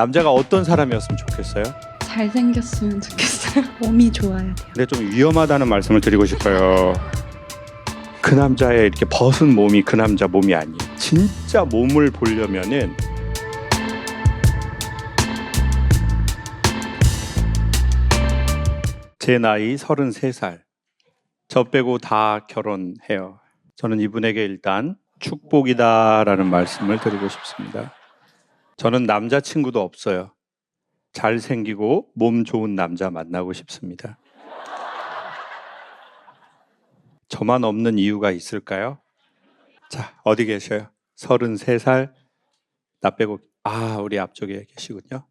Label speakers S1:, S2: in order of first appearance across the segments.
S1: 남자가 어떤 사람이었으면 좋겠어요?
S2: 잘생겼으면 좋겠어요. 몸이 좋아야 돼요.
S1: 근데 좀 위험하다는 말씀을 드리고 싶어요. 그 남자의 이렇게 벗은 몸이 그 남자 몸이 아니에요. 진짜 몸을 보려면은 제 나이 33살. 저 빼고 다 결혼해요. 저는 이분에게 일단 축복이다라는 말씀을 드리고 싶습니다. 저는 남자친구도 없어요. 잘생기고 몸 좋은 남자 만나고 싶습니다. 저만 없는 이유가 있을까요? 자, 어디 계셔요? 33살, 나 빼고, 우리 앞쪽에 계시군요.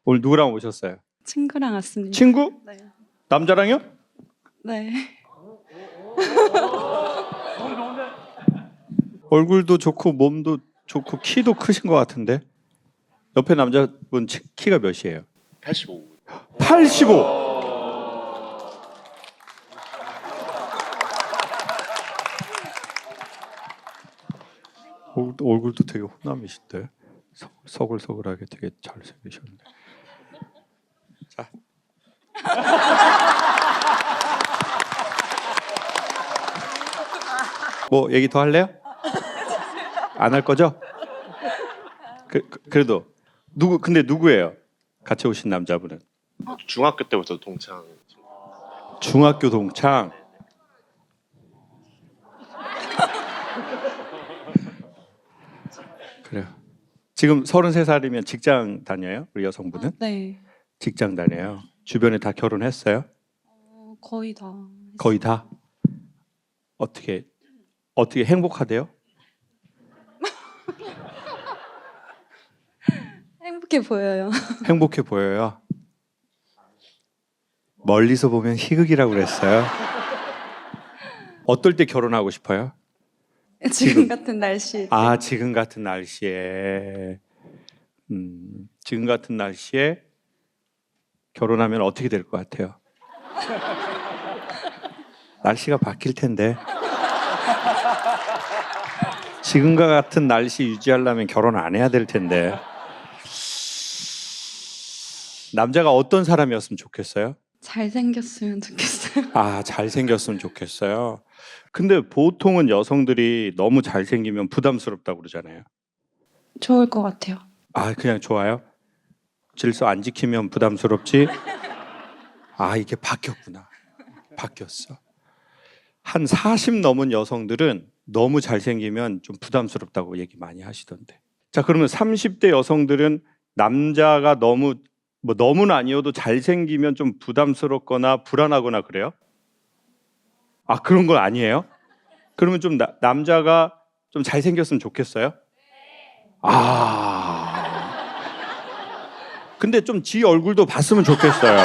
S1: 오늘 누구랑 오셨어요?
S2: 친구랑 왔습니다.
S1: 친구?
S2: 네.
S1: 남자랑요?
S2: 네.
S1: 얼굴도 좋고 몸도 좋고 키도 크신 것 같은데 옆에 남자분 키가 몇이에요?
S3: 85.
S1: 85! 얼굴도 되게 호남이신데 서글서글하게 되게 잘생기셨는데. 자. 뭐 얘기 더 할래요? 안 할 거죠? 그래도 근데 누구예요? 같이 오신 남자분은?
S3: 중학교 때부터 동창.
S1: 중학교 동창. 그래요. 지금 33살이면 직장 다녀요? 우리 여성분은?
S2: 네.
S1: 직장 다녀요. 주변에 다 결혼했어요?
S2: 거의 다.
S1: 거의 다? 어떻게 행복하대요?
S2: 행복해 보여요.
S1: 행복해 보여요. 멀리서 보면 희극이라고 그랬어요. 어떨 때 결혼하고 싶어요?
S2: 지금 같은 날씨.
S1: 지금 같은 날씨에 지금 같은 날씨에 결혼하면 어떻게 될 것 같아요? 날씨가 바뀔 텐데 지금과 같은 날씨 유지하려면 결혼 안 해야 될 텐데 남자가 어떤 사람이었으면 좋겠어요?
S2: 잘생겼으면 좋겠어요.
S1: 잘생겼으면 좋겠어요. 근데 보통은 여성들이 너무 잘생기면 부담스럽다고 그러잖아요.
S2: 좋을 것 같아요.
S1: 그냥 좋아요? 질서 안 지키면 부담스럽지? 이게 바뀌었구나. 바뀌었어. 한 40 넘은 여성들은 너무 잘생기면 좀 부담스럽다고 얘기 많이 하시던데. 자, 그러면 30대 여성들은 남자가 너무는 아니어도 잘생기면 좀 부담스럽거나 불안하거나 그래요? 그런 건 아니에요? 그러면 좀 남자가 좀 잘생겼으면 좋겠어요? 근데 좀 지 얼굴도 봤으면 좋겠어요.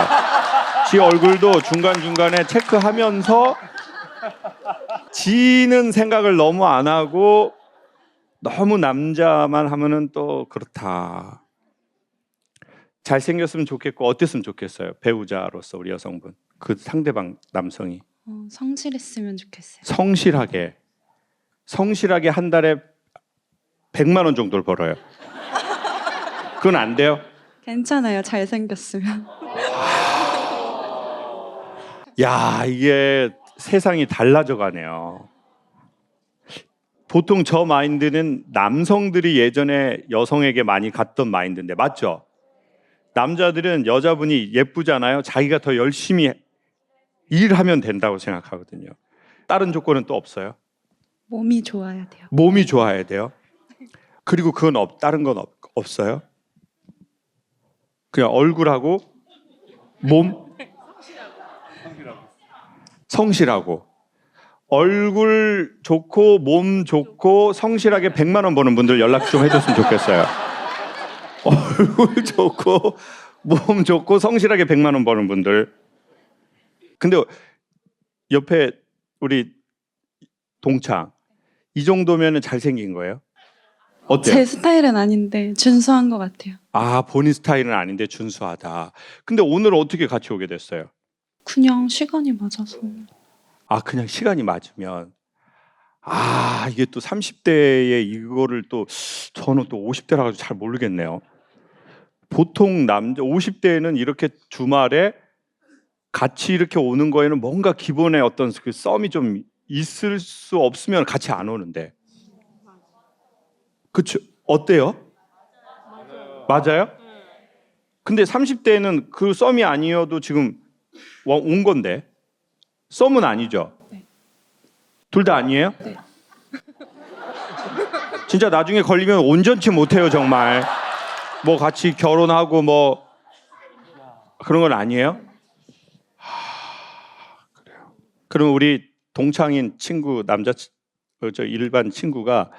S1: 지 얼굴도 중간중간에 체크하면서 지는 생각을 너무 안 하고 너무 남자만 하면은 또 그렇다. 잘생겼으면 좋겠고 어땠으면 좋겠어요? 배우자로서 우리 여성분. 그 상대방 남성이.
S2: 성실했으면 좋겠어요.
S1: 성실하게 한 달에 100만 원 정도를 벌어요. 그건 안 돼요?
S2: 괜찮아요. 잘생겼으면.
S1: 야, 이게 세상이 달라져 가네요. 보통 저 마인드는 남성들이 예전에 여성에게 많이 갔던 마인드인데 맞죠? 남자들은 여자분이 예쁘잖아요. 자기가 더 열심히 일하면 된다고 생각하거든요. 다른 조건은 또 없어요?
S2: 몸이 좋아야 돼요.
S1: 몸이 좋아야 돼요. 그리고 다른 건 없어요? 그냥 얼굴하고 몸? 성실하고. 얼굴 좋고 몸 좋고 성실하게 100만 원 버는 분들 연락 좀 해줬으면 좋겠어요. 얼굴 좋고 몸 좋고 성실하게 100만 원 버는 분들. 근데 옆에 우리 동창 이 정도면 잘생긴 거예요? 어때요?
S2: 제 스타일은 아닌데 준수한 것 같아요.
S1: 본인 스타일은 아닌데 준수하다. 근데 오늘 어떻게 같이 오게 됐어요?
S2: 그냥 시간이 맞아서.
S1: 그냥 시간이 맞으면. 이게 또 30대에 이거를 또 저는 또 50대라 가지고 잘 모르겠네요. 보통 남자 50대에는 이렇게 주말에 같이 이렇게 오는 거에는 뭔가 기본의 어떤 그 썸이 좀 있을 수 없으면 같이 안 오는데. 그쵸? 어때요? 맞아요? 근데 30대에는 그 썸이 아니어도 지금 온 건데 썸은 아니죠?
S2: 네.
S1: 둘 다 아니에요?
S2: 네.
S1: 진짜 나중에 걸리면 온전치 못해요 정말. 뭐 같이 결혼하고 뭐 그런 건 아니에요? 그래요. 그럼 우리 동창인 친구 저 일반 친구가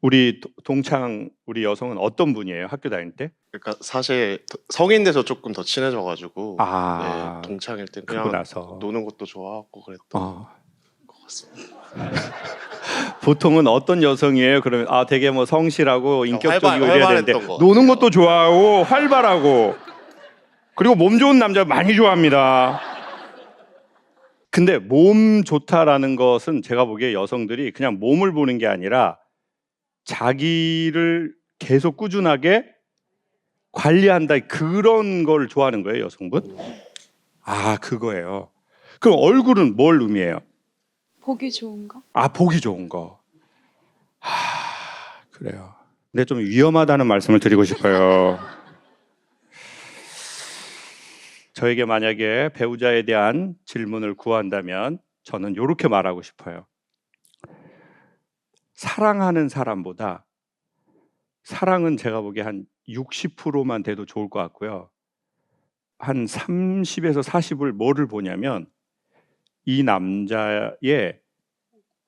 S1: 우리 동창 우리 여성은 어떤 분이에요? 학교 다닐 때?
S3: 그러니까 사실 성인 돼서 조금 더 친해져가지고
S1: 아,
S3: 네, 동창일 때
S1: 그러고
S3: 그냥
S1: 나서
S3: 노는 것도 좋아하고 그랬던
S1: 어.
S3: 것 같습니다.
S1: 보통은 어떤 여성이에요? 그러면 되게 뭐 성실하고 인격적이고 이래야 되는데
S3: 활발했던 것
S1: 노는
S3: 같아요.
S1: 것도 좋아하고 활발하고 그리고 몸 좋은 남자 많이 좋아합니다. 근데 몸 좋다라는 것은 제가 보기에 여성들이 그냥 몸을 보는 게 아니라 자기를 계속 꾸준하게 관리한다 그런 걸 좋아하는 거예요, 여성분? 그거예요. 그럼 얼굴은 뭘 의미해요?
S2: 보기 좋은 거?
S1: 보기 좋은 거. 그래요. 근데 좀 위험하다는 말씀을 드리고 싶어요. 저에게 만약에 배우자에 대한 질문을 구한다면 저는 이렇게 말하고 싶어요. 사랑하는 사람보다 사랑은 제가 보기에 한 60%만 돼도 좋을 것 같고요. 한 30에서 40을 뭐를 보냐면 이 남자의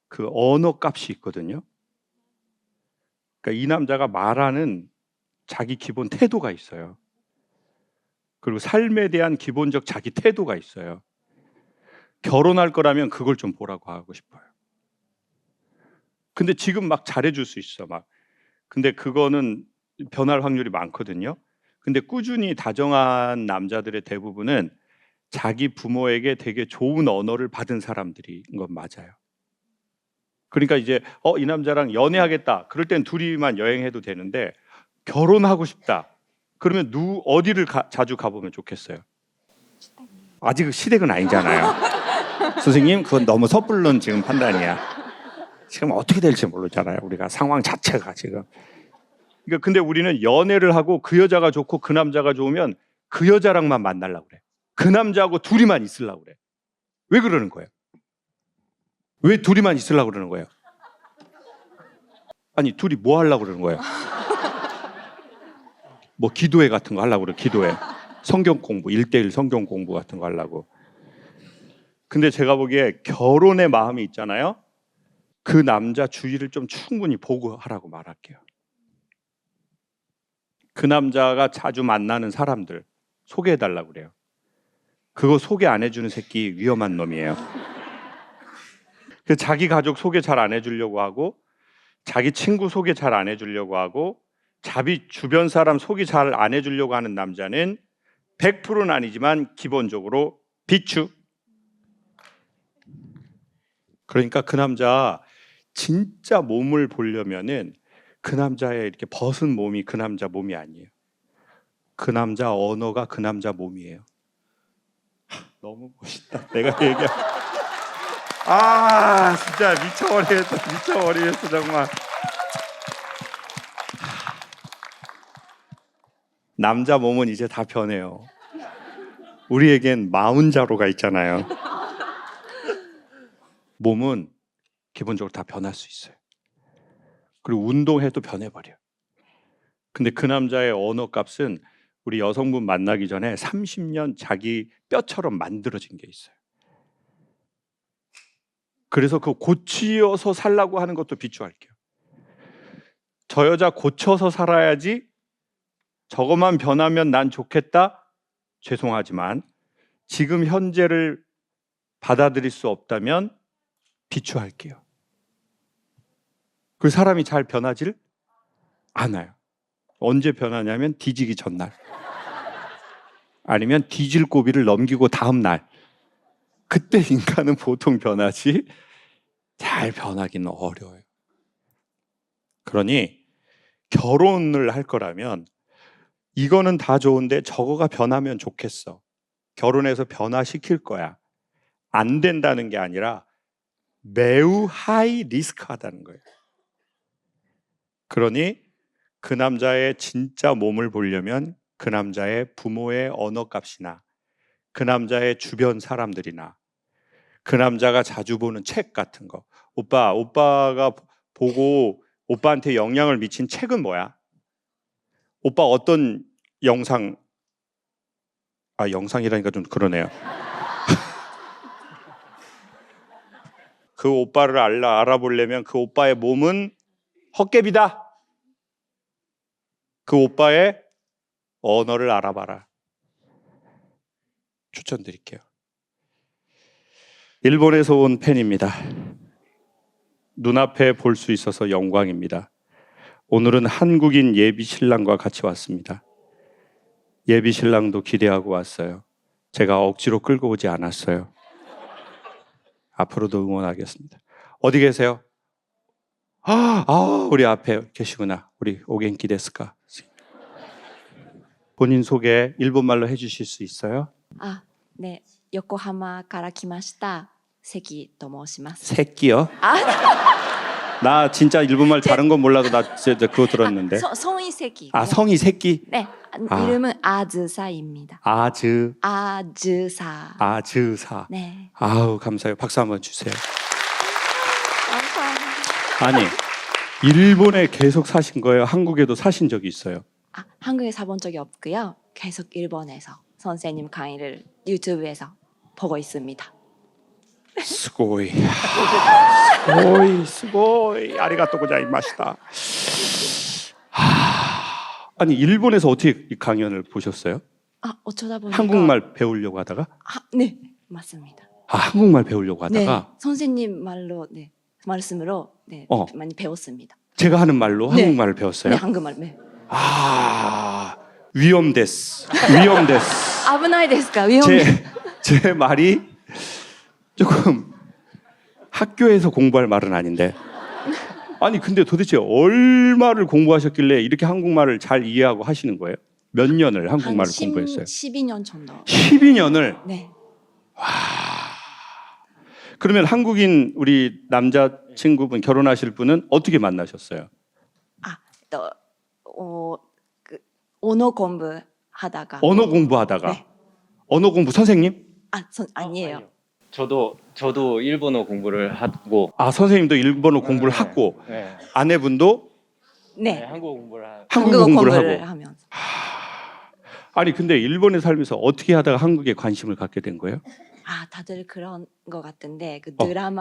S1: 그 언어 값이 있거든요. 그러니까 이 남자가 말하는 자기 기본 태도가 있어요. 그리고 삶에 대한 기본적 자기 태도가 있어요. 결혼할 거라면 그걸 좀 보라고 하고 싶어요. 근데 지금 막 잘해줄 수 있어 막. 근데 그거는 변할 확률이 많거든요. 근데 꾸준히 다정한 남자들의 대부분은 자기 부모에게 되게 좋은 언어를 받은 사람들인 건 맞아요. 그러니까 이제 이 남자랑 연애하겠다. 그럴 땐 둘이만 여행해도 되는데 결혼하고 싶다. 그러면 어디를 자주 가보면 좋겠어요? 아직 시댁은 아니잖아요. 선생님, 그건 너무 섣불른 지금 판단이야. 지금 어떻게 될지 모르잖아요. 우리가 상황 자체가 지금. 그러니까 근데 우리는 연애를 하고 그 여자가 좋고 그 남자가 좋으면 그 여자랑만 만나려고 그래. 그 남자하고 둘이만 있으려고 그래. 왜 그러는 거예요? 왜 둘이만 있으려고 그러는 거예요? 아니, 둘이 뭐 하려고 그러는 거예요? 뭐 기도회 같은 거 하려고 그래. 기도회. 성경 공부, 1:1 성경 공부 같은 거 하려고. 근데 제가 보기에 결혼의 마음이 있잖아요. 그 남자 주위를 좀 충분히 보고 하라고 말할게요. 그 남자가 자주 만나는 사람들 소개해달라고 그래요. 그거 소개 안 해주는 새끼 위험한 놈이에요. 자기 가족 소개 잘 안 해주려고 하고 자기 친구 소개 잘 안 해주려고 하고 자기 주변 사람 소개 잘 안 해주려고 하는 남자는 100%는 아니지만 기본적으로 비추. 그러니까 그 남자 진짜 몸을 보려면은 그 남자의 이렇게 벗은 몸이 그 남자 몸이 아니에요. 그 남자 언어가 그 남자 몸이에요. 너무 멋있다. 내가 얘기한. 진짜 미쳐버리겠어 정말. 남자 몸은 이제 다 변해요. 우리에겐 마흔자로가 있잖아요. 몸은 기본적으로 다 변할 수 있어요. 그리고 운동해도 변해버려. 근데 그 남자의 언어 값은 우리 여성분 만나기 전에 30년 자기 뼈처럼 만들어진 게 있어요. 그래서 그 고치어서 살라고 하는 것도 비추할게요. 저 여자 고쳐서 살아야지 저것만 변하면 난 좋겠다? 죄송하지만 지금 현재를 받아들일 수 없다면 비추할게요. 그 사람이 잘 변하질 않아요. 언제 변하냐면 뒤지기 전날. 아니면 뒤질 고비를 넘기고 다음 날. 그때 인간은 보통 변하지 잘 변하기는 어려워요. 그러니 결혼을 할 거라면 이거는 다 좋은데 저거가 변하면 좋겠어. 결혼해서 변화시킬 거야. 안 된다는 게 아니라 매우 하이 리스크하다는 거예요. 그러니 그 남자의 진짜 몸을 보려면 그 남자의 부모의 언어값이나 그 남자의 주변 사람들이나 그 남자가 자주 보는 책 같은 거. 오빠가 보고 오빠한테 영향을 미친 책은 뭐야? 오빠 어떤 영상이라니까 좀 그러네요. 그 오빠를 알아보려면 그 오빠의 몸은 헛개비다. 그 오빠의 언어를 알아봐라. 추천드릴게요. 일본에서 온 팬입니다. 눈앞에 볼 수 있어서 영광입니다. 오늘은 한국인 예비 신랑과 같이 왔습니다. 예비 신랑도 기대하고 왔어요. 제가 억지로 끌고 오지 않았어요. 앞으로도 응원하겠습니다. 어디 계세요? 우리 앞에 계시구나. 우리 오겐키 데스까? 본인 소개 일본말로 해주실 수 있어요?
S2: 아, 네. 요코하마から来ました関と申します.
S1: 새끼요? 나 진짜 일본말 다른 건 몰라도 나 진짜 그거 들었는데.
S2: 성이 세기.
S1: 성이 새끼?
S2: 네. 이름은 아즈사입니다. 아즈사.
S1: 아즈사.
S2: 네.
S1: 아우 감사해요. 박수 한번 주세요.
S2: 감사합니다.
S1: 아니 일본에 계속 사신 거예요? 한국에도 사신 적이 있어요?
S2: 한국에 사본 적이 없고요. 계속 일본에서 선생님 강의를 유튜브에서 보고 있습니다.
S1: 스고이. 스고이. 아리가또 고자이마시다. 아니 일본에서 어떻게 이 강연을 보셨어요?
S2: 어쩌다 보니까
S1: 한국말 배우려고 하다가?
S2: 네, 맞습니다.
S1: 한국말 배우려고 하다가?
S2: 네, 선생님 말로 말씀으로 많이 배웠습니다.
S1: 제가 하는 말로
S2: 네.
S1: 한국말을 배웠어요?
S2: 네, 한국말. 네.
S1: 위험데스.
S2: 危ないですか? 위험해.
S1: 제 말이 조금 학교에서 공부할 말은 아닌데. 아니 근데 도대체 얼마를 공부하셨길래 이렇게 한국말을 잘 이해하고 하시는 거예요? 몇 년을 한국말을 공부했어요?
S2: 12년 정도.
S1: 12년을?
S2: 네.
S1: 그러면 한국인 우리 남자친구분 결혼하실 분은 어떻게 만나셨어요?
S2: 언어 공부하다가.
S1: 언어 공부하다가?
S2: 네.
S1: 언어 공부 선생님?
S2: 아니에요.
S4: 저도 일본어 공부를 하고
S1: 선생님도 일본어 공부를 하고
S4: 네.
S1: 아내분도
S2: 네.
S4: 한국어 공부를 하고
S1: 한국어 공부를 하고.
S2: 하면서.
S1: 아니 근데 일본에 살면서 어떻게 하다가 한국에 관심을 갖게 된 거예요?
S2: 다들 그런 것 같은데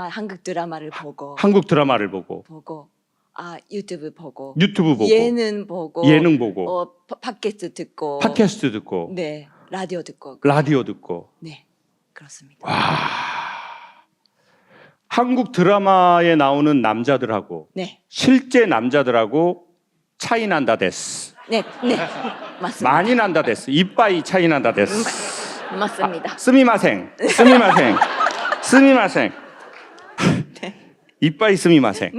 S2: 한국 드라마를 보고
S1: 한국 드라마를 보고
S2: 유튜브 보고 예능 보고 팟캐스트 듣고 네, 라디오 듣고 네, 그렇습니다.
S1: 한국 드라마에 나오는 남자들하고
S2: 네.
S1: 실제 남자들하고 차이 난다 데스.
S2: 네, 맞습니다.
S1: 많이 난다 데스. 이빠이 차이 난다 데스.
S2: 맞습니다.
S1: 스미마생. 이빠이 스미마생.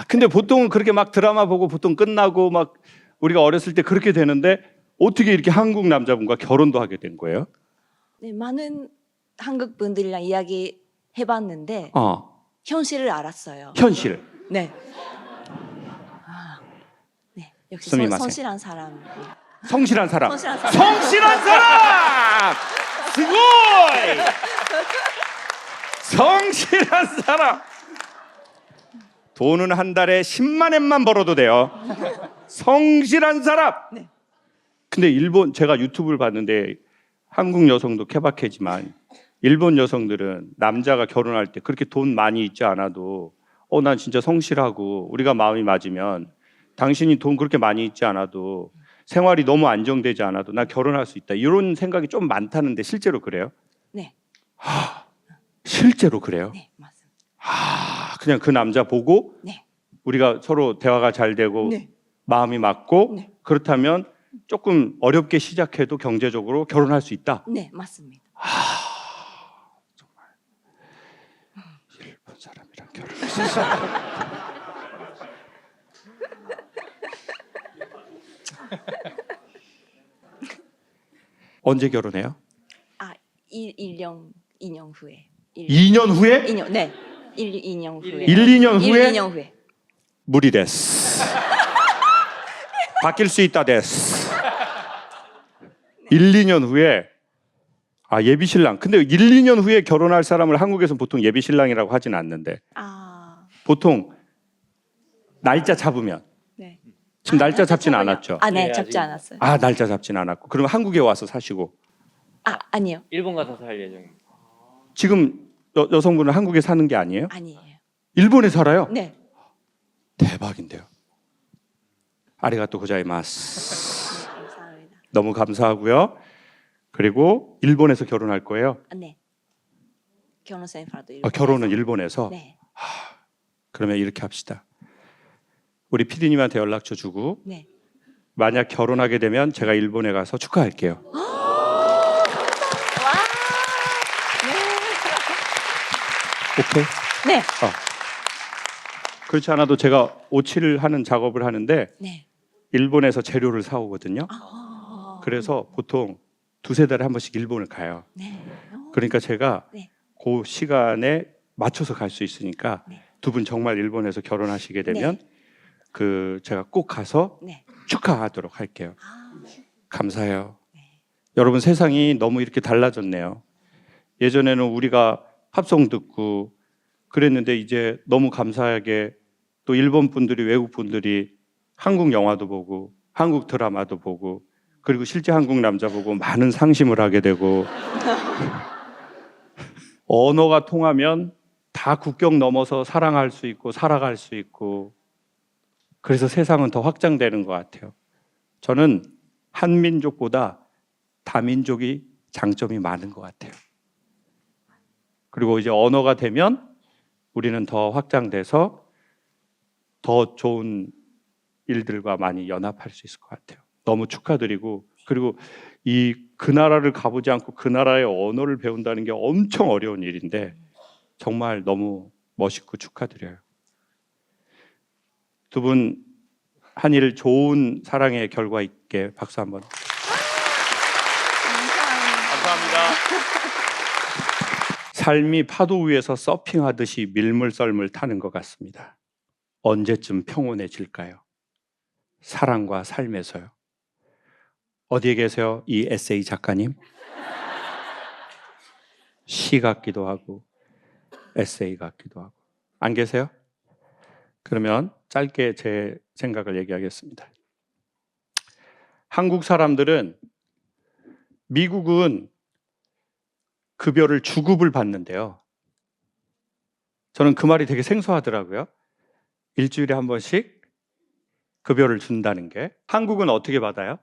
S1: 근데 보통은 그렇게 막 드라마 보고 보통 끝나고 막 우리가 어렸을 때 그렇게 되는데 어떻게 이렇게 한국 남자분과 결혼도 하게 된 거예요?
S2: 네, 많은 한국 분들이랑 이야기 해봤는데 현실을 알았어요.
S1: 현실.
S2: 네. 네, 역시
S1: 스미마셍.
S2: 성실한 사람.
S1: 성실한 사람.
S2: 성실한
S1: 사람. 스고이. 성실한 사람. 돈은 한 달에 10만 엔만 벌어도 돼요. 성실한 사람.
S2: 네.
S1: 근데 제가 유튜브를 봤는데 한국 여성도 케바케지만 일본 여성들은 남자가 결혼할 때 그렇게 돈 많이 있지 않아도 난 진짜 성실하고 우리가 마음이 맞으면 당신이 돈 그렇게 많이 있지 않아도 생활이 너무 안정되지 않아도 나 결혼할 수 있다. 이런 생각이 좀 많다는데 실제로 그래요?
S2: 네.
S1: 실제로 그래요?
S2: 네, 맞습니다.
S1: 그냥 그 남자 보고
S2: 네.
S1: 우리가 서로 대화가 잘 되고
S2: 네.
S1: 마음이 맞고
S2: 네.
S1: 그렇다면 조금 어렵게 시작해도 경제적으로 결혼할 수 있다.
S2: 네, 맞습니다.
S1: 정말 일본 사람이랑 결혼할 수 있어. 언제 결혼해요?
S2: 2년 후에.
S1: 2년 후에?
S2: 2년, 네. 2년 후에.
S1: 1, 2년 후에?
S2: 2년 후에.
S1: 무리 됐어. 바뀔 수 있다 됐어. 1, 2년 후에 예비 신랑. 근데 1, 2년 후에 결혼할 사람을 한국에서는 보통 예비 신랑이라고 하진 않는데 보통 날짜 잡으면
S2: 네.
S1: 지금 날짜 잡진 않았죠?
S2: 네,
S4: 네,
S2: 잡지
S4: 아직.
S2: 않았어요.
S1: 날짜 잡진 않았고 그럼 한국에 와서 사시고
S2: 아니요.
S4: 일본 가서 살 예정입니다.
S1: 지금 여성분은 한국에 사는 게 아니에요?
S2: 아니에요.
S1: 일본에 살아요?
S2: 네.
S1: 대박인데요. 아리가또 고자이마스.
S2: 네, 감사합니다.
S1: 너무 감사하고요. 그리고 일본에서 결혼할 거예요?
S2: 네. 결혼 생활도
S1: 결혼은 일본에서?
S2: 네.
S1: 그러면 이렇게 합시다. 우리 PD님한테 연락처 주고
S2: 네.
S1: 만약 결혼하게 되면 제가 일본에 가서 축하할게요. 오케이?
S2: 네.
S1: 그렇지 않아도 제가 오칠을 하는 작업을 하는데
S2: 네.
S1: 일본에서 재료를 사오거든요.
S2: 그래서
S1: 그래서 보통 두세 달에 한 번씩 일본을 가요.
S2: 네.
S1: 그러니까 제가
S2: 네.
S1: 그 시간에 맞춰서 갈 수 있으니까
S2: 네.
S1: 두 분 정말 일본에서 결혼하시게 되면 제가 꼭 가서
S2: 네.
S1: 축하하도록 할게요. 감사해요.
S2: 네.
S1: 여러분 세상이 너무 이렇게 달라졌네요. 예전에는 우리가 팝송 듣고 그랬는데 이제 너무 감사하게 또 일본 분들이 외국 분들이 한국 영화도 보고 한국 드라마도 보고 그리고 실제 한국 남자 보고 많은 상심을 하게 되고 언어가 통하면 다 국경 넘어서 사랑할 수 있고 살아갈 수 있고 그래서 세상은 더 확장되는 것 같아요. 저는 한민족보다 다민족이 장점이 많은 것 같아요. 그리고 이제 언어가 되면 우리는 더 확장돼서 더 좋은 일들과 많이 연합할 수 있을 것 같아요. 너무 축하드리고 그리고 그 나라를 가보지 않고 그 나라의 언어를 배운다는 게 엄청 어려운 일인데 정말 너무 멋있고 축하드려요. 두 분 한일 좋은 사랑의 결과 있게 박수 한번. 감사합니다. 삶이 파도 위에서 서핑하듯이 밀물썰물 타는 것 같습니다. 언제쯤 평온해질까요? 사랑과 삶에서요. 어디에 계세요? 이 에세이 작가님? 시 같기도 하고 에세이 같기도 하고. 안 계세요? 그러면 짧게 제 생각을 얘기하겠습니다. 한국 사람들은 미국은 급여를 주급을 받는데요. 저는 그 말이 되게 생소하더라고요. 일주일에 한 번씩 급여를 준다는 게. 한국은 어떻게 받아요?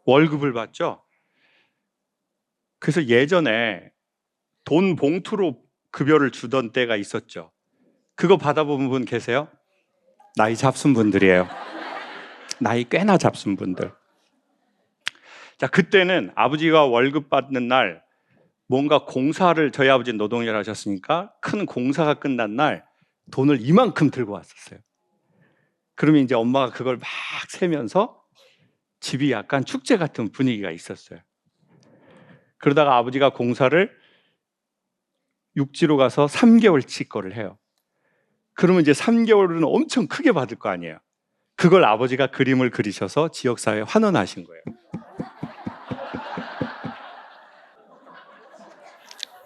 S1: 월급을 받죠. 그래서 예전에 돈 봉투로 급여를 주던 때가 있었죠. 그거 받아본 분 계세요? 나이 잡순 분들이에요. 나이 꽤나 잡순 분들. 자, 그때는 아버지가 월급 받는 날 뭔가 공사를 저희 아버지는 노동일 하셨으니까 큰 공사가 끝난 날 돈을 이만큼 들고 왔었어요. 그러면 이제 엄마가 그걸 막 세면서 집이 약간 축제 같은 분위기가 있었어요. 그러다가 아버지가 공사를 육지로 가서 3개월치 거를 해요. 그러면 이제 3개월은 엄청 크게 받을 거 아니에요. 그걸 아버지가 그림을 그리셔서 지역사회에 환원하신 거예요.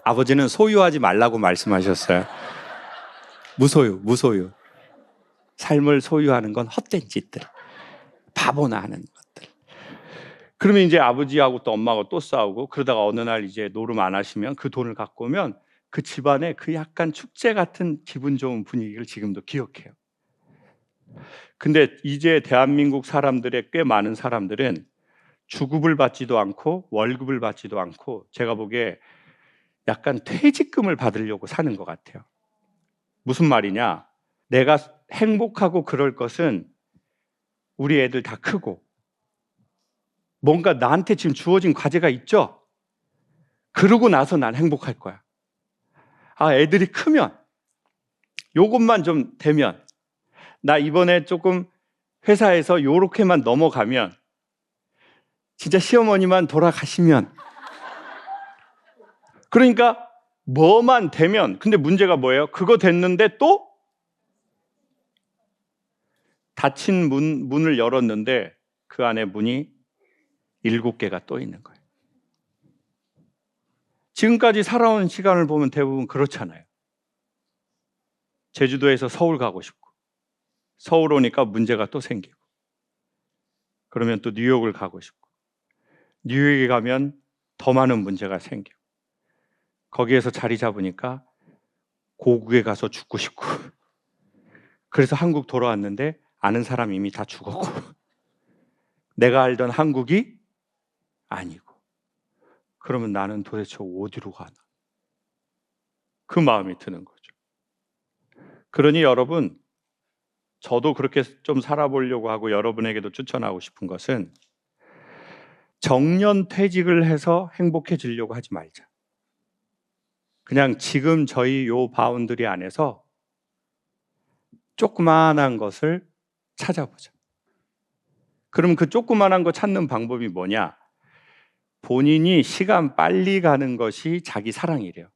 S1: 아버지는 소유하지 말라고 말씀하셨어요. 무소유. 삶을 소유하는 건 헛된 짓들. 바보나 하는 것들. 그러면 이제 아버지하고 또 엄마가 또 싸우고 그러다가 어느 날 이제 노름 안 하시면 그 돈을 갖고 오면 그 집안에 그 약간 축제 같은 기분 좋은 분위기를 지금도 기억해요. 근데 이제 대한민국 사람들의 꽤 많은 사람들은 주급을 받지도 않고 월급을 받지도 않고 제가 보기에 약간 퇴직금을 받으려고 사는 것 같아요. 무슨 말이냐? 내가 행복하고 그럴 것은 우리 애들 다 크고 뭔가 나한테 지금 주어진 과제가 있죠? 그러고 나서 난 행복할 거야. 애들이 크면 요것만 좀 되면 나 이번에 조금 회사에서 요렇게만 넘어가면 진짜 시어머니만 돌아가시면. 그러니까 뭐만 되면, 근데 문제가 뭐예요? 그거 됐는데 또 닫힌 문을 열었는데 그 안에 문이 7개가 또 있는 거예요. 지금까지 살아온 시간을 보면 대부분 그렇잖아요. 제주도에서 서울 가고 싶고, 서울 오니까 문제가 또 생기고, 그러면 또 뉴욕을 가고 싶고, 뉴욕에 가면 더 많은 문제가 생기고, 거기에서 자리 잡으니까 고국에 가서 죽고 싶고, 그래서 한국 돌아왔는데 아는 사람 이미 다 죽었고, 내가 알던 한국이 아니고, 그러면 나는 도대체 어디로 가나? 그 마음이 드는 거죠. 그러니 여러분, 저도 그렇게 좀 살아보려고 하고 여러분에게도 추천하고 싶은 것은 정년퇴직을 해서 행복해지려고 하지 말자. 그냥 지금 저희 요 바운드리 안에서 조그마한 것을 찾아보자. 그럼 그 조그마한 거 찾는 방법이 뭐냐? 본인이 시간 빨리 가는 것이 자기 사랑이래요.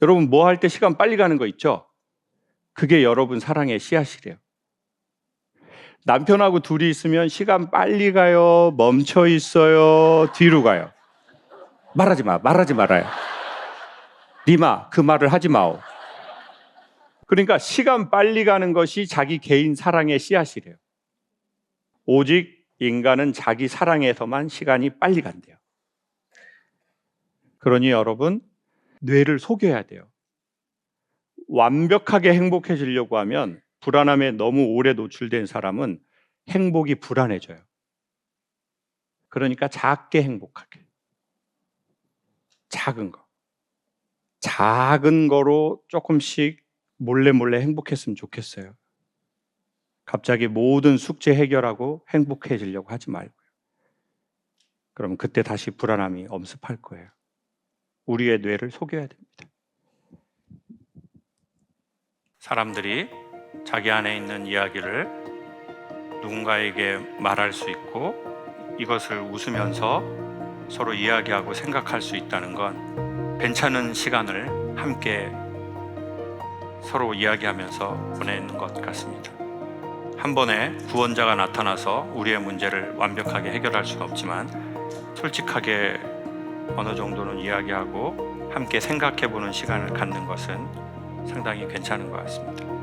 S1: 여러분 뭐 할 때 시간 빨리 가는 거 있죠? 그게 여러분 사랑의 씨앗이래요. 남편하고 둘이 있으면 시간 빨리 가요? 멈춰 있어요? 뒤로 가요? 말하지 말아요. 리마, 그 말을 하지 마오. 그러니까 시간 빨리 가는 것이 자기 개인 사랑의 씨앗이래요. 오직 인간은 자기 사랑에서만 시간이 빨리 간대요. 그러니 여러분, 뇌를 속여야 돼요. 완벽하게 행복해지려고 하면 불안함에 너무 오래 노출된 사람은 행복이 불안해져요. 그러니까 작게 행복하게. 작은 거로 조금씩 몰래 행복했으면 좋겠어요. 갑자기 모든 숙제 해결하고 행복해지려고 하지 말고요. 그럼 그때 다시 불안함이 엄습할 거예요. 우리의 뇌를 속여야 됩니다. 사람들이 자기 안에 있는 이야기를 누군가에게 말할 수 있고 이것을 웃으면서 서로 이야기하고 생각할 수 있다는 건 괜찮은 시간을 함께 서로 이야기하면서 보내는 것 같습니다. 한 번에 구원자가 나타나서 우리의 문제를 완벽하게 해결할 수는 없지만 솔직하게 어느 정도는 이야기하고 함께 생각해보는 시간을 갖는 것은 상당히 괜찮은 것 같습니다.